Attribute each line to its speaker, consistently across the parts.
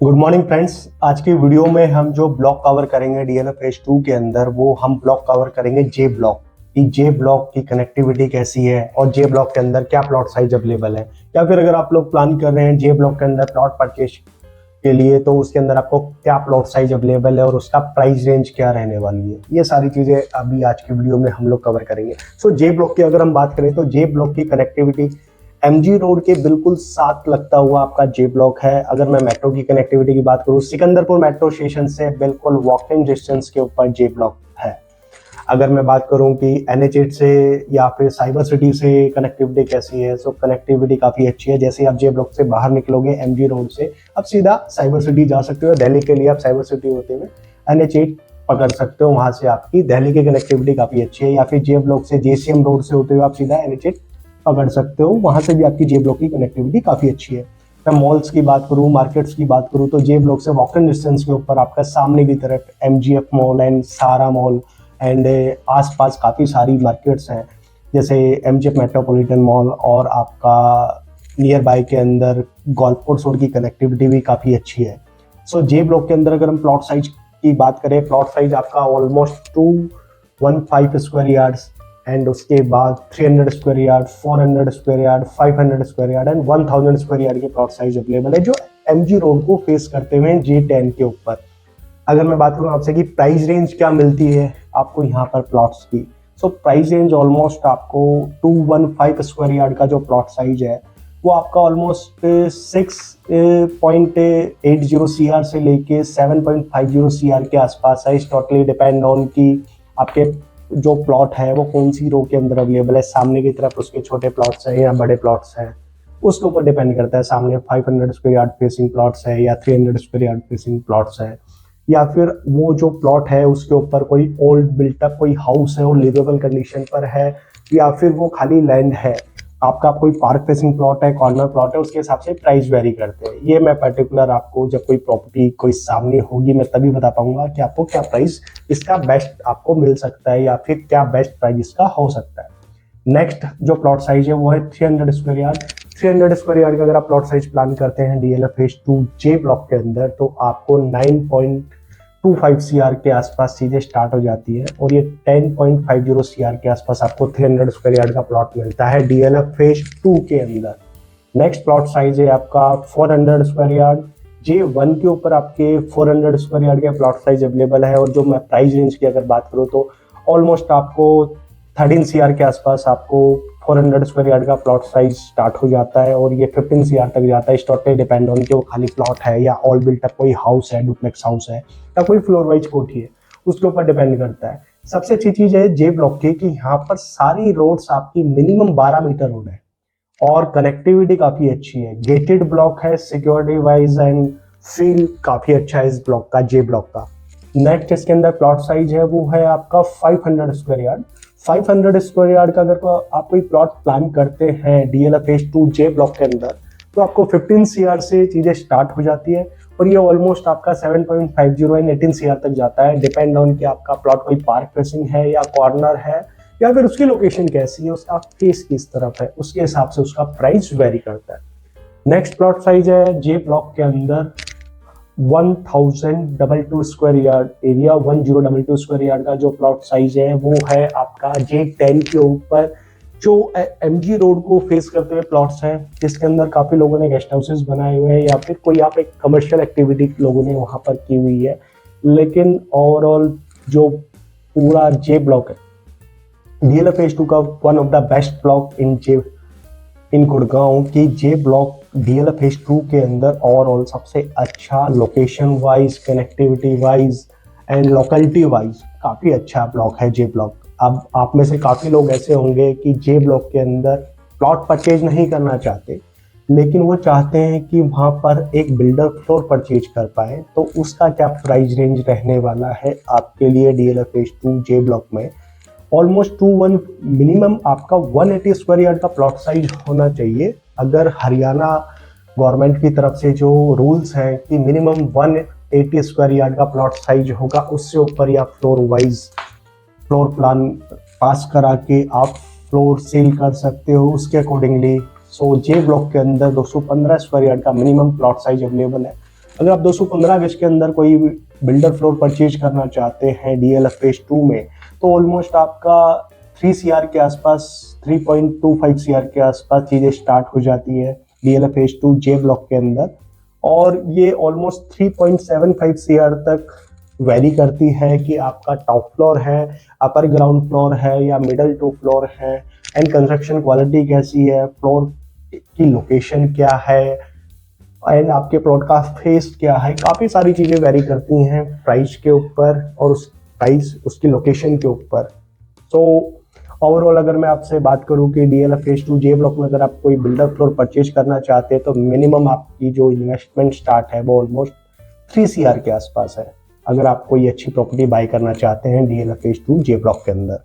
Speaker 1: Good morning friends. आज की video में हम जो ब्लॉक कवर करेंगे डीएलएफ फेज 2 के अंदर, वो हम ब्लॉक कवर करेंगे जे ब्लॉक की। जे ब्लॉक की कनेक्टिविटी कैसी है और जे ब्लॉक के अंदर क्या प्लॉट साइज अवेलेबल है, या फिर अगर आप लोग प्लान कर रहे हैं जे ब्लॉक के अंदर प्लॉट परचेज के लिए तो उसके अंदर आपको क्या प्लॉट साइज अवेलेबल है और उसका प्राइस रेंज क्या रहने वाली है। ये सारी चीजें अभी आज की वीडियो में हम लोग कवर करेंगे। सो जे ब्लॉक की अगर हम बात करें तो जे ब्लॉक की कनेक्टिविटी एमजी रोड के बिल्कुल साथ लगता हुआ आपका जे ब्लॉक है। अगर मैं मेट्रो की कनेक्टिविटी की बात करूं, सिकंदरपुर मेट्रो स्टेशन से बिल्कुल वॉकिंग डिस्टेंस के ऊपर जे ब्लॉक है। अगर मैं बात करूं कि NH8 से या फिर साइबर सिटी से कनेक्टिविटी कैसी है, सो कनेक्टिविटी काफ़ी अच्छी है। जैसे आप जे ब्लॉक से बाहर निकलोगे एमजी रोड से, अब सीधा साइबर सिटी जा सकते हो। दिल्ली के लिए आप साइबर सिटी होते हुए NH8 पकड़ सकते हो, वहां से आपकी दिल्ली की कनेक्टिविटी काफ़ी अच्छी है। या फिर जे ब्लॉक से JCM रोड से होते हुए आप सीधा NH8 पकड़ सकते हो, वहां से भी आपकी जे ब्लॉक की कनेक्टिविटी काफ़ी अच्छी है। मैं मॉल्स की बात करूँ, मार्केट्स की बात करूँ, तो जे ब्लॉक से वॉकिंग डिस्टेंस के ऊपर आपका सामने की तरफ MGF मॉल एंड सारा मॉल एंड आसपास काफ़ी सारी मार्केट्स हैं, जैसे MGF मेट्रोपॉलिटन मॉल, और आपका नियर बाय के अंदर गोल्फकोर्स रोड की कनेक्टिविटी भी काफ़ी अच्छी है। सो जे ब्लॉक के अंदर अगर हम प्लॉट साइज की बात करें, प्लॉट साइज आपका ऑलमोस्ट 215 स्क्वायर यार्ड्स एंड उसके बाद 300 square yard, 400 square yard, 500 square yard and 1000 square yard के प्लॉट साइज अवेलेबल है, जो MG रोड को फेस करते हुए J10 के ऊपर। अगर मैं बात करूं आपसे कि प्राइस रेंज क्या मिलती है आपको यहाँ पर प्लॉट्स की, सो प्राइस रेंज ऑलमोस्ट आपको 215 स्क्वायर यार्ड का जो प्लॉट साइज है वो आपका ऑलमोस्ट 6.80 CR से लेके 7.50 CR के आसपास है। इस टोटली डिपेंड ऑन कि आपके जो प्लॉट है वो कौन सी रो के अंदर अवेलेबल है, सामने की तरफ उसके छोटे प्लॉट्स हैं या बड़े प्लॉट्स हैं, उसके ऊपर डिपेंड करता है। सामने 500 स्क्वायर यार्ड फेसिंग प्लॉट्स है या 300 स्क्वायर यार्ड फेसिंग प्लॉट्स है, या फिर वो जो प्लॉट है उसके ऊपर कोई ओल्ड बिल्टअप कोई हाउस है और लिवेबल कंडीशन पर है, या फिर वो खाली लैंड है, आपका कोई पार्क फेसिंग प्लॉट है, कॉर्नर प्लॉट है, उसके हिसाब से प्राइस वेरी करते हैं। ये मैं पर्टिकुलर आपको जब कोई प्रॉपर्टी कोई सामने होगी मैं तभी बता पाऊंगा कि आपको क्या प्राइस इसका बेस्ट आपको मिल सकता है या फिर क्या बेस्ट प्राइस इसका हो सकता है। नेक्स्ट जो प्लॉट साइज है वो है 300 स्क्वायर यार्ड। 300 स्क्वायर यार्ड का अगर आप प्लॉट साइज प्लान करते हैं DLF फेज 2 जे ब्लॉक के अंदर, तो आपको 9.25 CR के आसपास चीजें स्टार्ट हो जाती है और ये 10.50 CR के आसपास आपको 300 स्क्वायर यार्ड का प्लॉट मिलता है DLF फेज 2 के अंदर। नेक्स्ट प्लॉट साइज है आपका 400 स्क्वायर यार्ड। J1 के ऊपर आपके 400 स्क्वायर यार्ड के प्लॉट साइज अवेलेबल है, और जो मैं प्राइस रेंज की अगर बात करूँ तो ऑलमोस्ट आपको 13 CR के आसपास आपको 400 स्क्वायर यार्ड का प्लॉट साइज स्टार्ट हो जाता है और ये 15 CR तक जाता है। इस टोटल डिपेंड ऑन कि वो खाली प्लॉट है या ऑल बिल्टअप कोई हाउस है, डुप्लेक्स हाउस है या कोई फ्लोर वाइज कोठी है, उसके ऊपर डिपेंड करता है। सबसे अच्छी चीज है जे ब्लॉक की कि यहाँ पर सारी रोड्स आपकी मिनिमम 12 मीटर रोड है और कनेक्टिविटी काफी अच्छी है। गेटेड ब्लॉक है, सिक्योरिटी वाइज एंड फील काफी अच्छा है इस ब्लॉक का, जे ब्लॉक का। नेक्स्ट इसके अंदर प्लॉट साइज है वो है आपका 500 स्क्वायर यार्ड। 500 स्क्वायर यार्ड का अगर आप कोई प्लॉट प्लान करते हैं DLF फेज 2 जे ब्लॉक के अंदर, तो आपको 15 CR से चीजें स्टार्ट हो जाती है और ये ऑलमोस्ट आपका 7.50 एंड 18 CR तक जाता है, डिपेंड ऑन कि आपका प्लॉट कोई पार्क फेसिंग है या कॉर्नर है या फिर उसकी लोकेशन कैसी है, उसका फेस किस तरफ है, उसके हिसाब से उसका प्राइस वेरी करता है। नेक्स्ट प्लॉट साइज है जे ब्लॉक के अंदर 1022 square yard area. 1022 square yard का जो प्लॉट साइज है वो है आपका J10 के ऊपर, जो MG रोड को फेस करते हुए प्लॉट्स हैं, जिसके अंदर काफी लोगों ने गेस्ट हाउसेस बनाए हुए हैं या फिर कोई आप एक कमर्शियल एक्टिविटी लोगों ने वहां पर की हुई है। लेकिन ओवरऑल जो पूरा जे ब्लॉक है DLF फेज 2 का one of the best block in Gurgaon की जे ब्लॉक DLF फेज 2 के अंदर ओवरऑल सबसे अच्छा location wise, connectivity wise and locality wise काफी अच्छा ब्लॉक है जे ब्लॉक। अब आप में से काफी लोग ऐसे होंगे कि जे ब्लॉक के अंदर प्लॉट परचेज नहीं करना चाहते, लेकिन वो चाहते हैं कि वहां पर एक बिल्डर फ्लोर परचेज कर पाए, तो उसका क्या प्राइस रेंज रहने वाला है आपके लिए DLF फेज 2 जे ब्लॉक में। ऑलमोस्ट 21 मिनिमम आपका 180 स्क्वायर यार्ड का प्लॉट साइज होना चाहिए। अगर हरियाणा गवर्नमेंट की तरफ से जो रूल्स हैं कि मिनिमम 180 स्क्वायर यार्ड का प्लॉट साइज होगा, उससे ऊपर या floor wise floor plan pass करा के आप फ्लोर सेल कर सकते हो उसके अकॉर्डिंगली। सो जे ब्लॉक के अंदर 215 स्क्वायर यार्ड का मिनिमम प्लॉट साइज अवेलेबल है। अगर आप 215 गज के अंदर कोई बिल्डर फ्लोर परचेज करना चाहते हैं DLF फेज 2 में, तो ऑलमोस्ट आपका 3 CR के आसपास, 3.25 CR के आसपास चीज़ें स्टार्ट हो जाती है DLF फेज 2 J ब्लॉक के अंदर, और ये ऑलमोस्ट 3.75 CR तक वेरी करती है कि आपका टॉप फ्लोर है, अपर ग्राउंड फ्लोर है या मिडल टू फ्लोर है, एंड कंस्ट्रक्शन क्वालिटी कैसी है, फ्लोर की लोकेशन क्या है, एंड आपके प्लॉट का फेस क्या है। काफ़ी सारी चीज़ें वेरी करती हैं प्राइस के ऊपर और उस प्राइस उसकी लोकेशन के ऊपर। सो ओवरऑल अगर मैं आपसे बात करूं कि DLF फेज 2 J ब्लॉक में अगर आप कोई बिल्डर फ्लोर परचेज करना चाहते हैं तो मिनिमम आपकी जो इन्वेस्टमेंट स्टार्ट है वो ऑलमोस्ट 3 CR के आसपास है, अगर आप कोई अच्छी प्रॉपर्टी बाई करना चाहते हैं DLF फेज 2 J ब्लॉक के अंदर।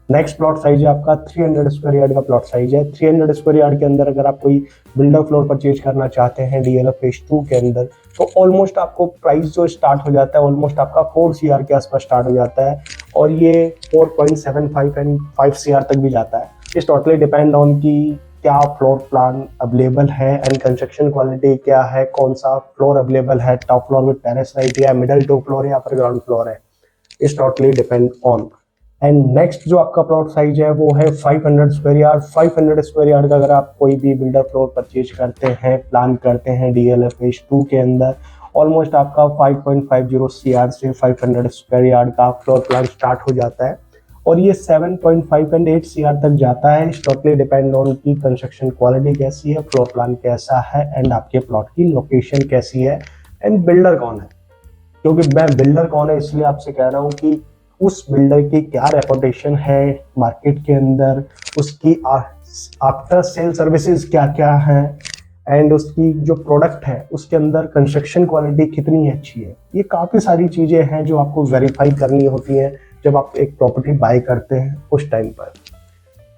Speaker 1: नेक्स्ट प्लॉट साइज है आपका 300 स्क्वायर यार्ड का प्लॉट साइज है। 300 स्क्वायर यार्ड के अंदर अगर आप कोई बिल्डर फ्लोर परचेज करना चाहते हैं DLF फेज 2 के अंदर, तो ऑलमोस्ट आपको प्राइस जो स्टार्ट हो जाता है ऑलमोस्ट आपका 4 CR के आसपास स्टार्ट हो जाता है, और ये 4.75 एंड 5 CR तक भी जाता है। इस टोटली डिपेंड ऑन कि क्या फ्लोर प्लान अवेलेबल है एंड कंस्ट्रक्शन क्वालिटी क्या है, कौन सा फ्लोर अवेलेबल है, top floor with terrace right या मिडल टू फ्लोर या अपर ग्राउंड फ्लोर है, इस totally depend on. And next जो आपका प्लॉट साइज है वो है 500 स्क्वायर यार्ड। 500 स्क्वायर यार्ड का अगर आप कोई भी बिल्डर फ्लोर परचेज करते हैं, प्लान करते हैं DLF फेज 2 के अंदर, ऑलमोस्ट आपका 5.50 CR से 500 स्क्वायर यार्ड का फ्लोर प्लान स्टार्ट हो जाता है, और ये 7.5 एंड 8 CR तक जाता है। इस टोटली डिपेंड ऑन की कंस्ट्रक्शन क्वालिटी कैसी है, फ्लोर प्लान कैसा है, एंड आपके प्लॉट की लोकेशन कैसी है, एंड बिल्डर कौन है। क्योंकि मैं बिल्डर कौन है इसलिए आपसे कह रहा हूँ कि उस बिल्डर की क्या रेपुटेशन है मार्केट के अंदर, उसकी आफ्टर सेल सर्विसेज क्या क्या है, एंड उसकी जो प्रोडक्ट है उसके अंदर कंस्ट्रक्शन क्वालिटी कितनी अच्छी है। ये काफ़ी सारी चीज़ें हैं जो आपको वेरीफाई करनी होती हैं जब आप एक प्रॉपर्टी बाय करते हैं उस टाइम पर।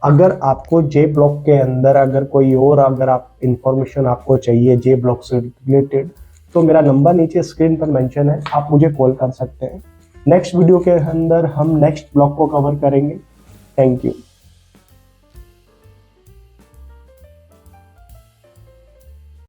Speaker 1: अगर आपको J ब्लॉक के अंदर अगर कोई और अगर आप इंफॉर्मेशन आपको चाहिए J ब्लॉक से रिलेटेड, तो मेरा नंबर नीचे स्क्रीन पर मेंशन है, आप मुझे कॉल कर सकते हैं। नेक्स्ट वीडियो के अंदर हम नेक्स्ट ब्लॉक को कवर करेंगे। Thank you.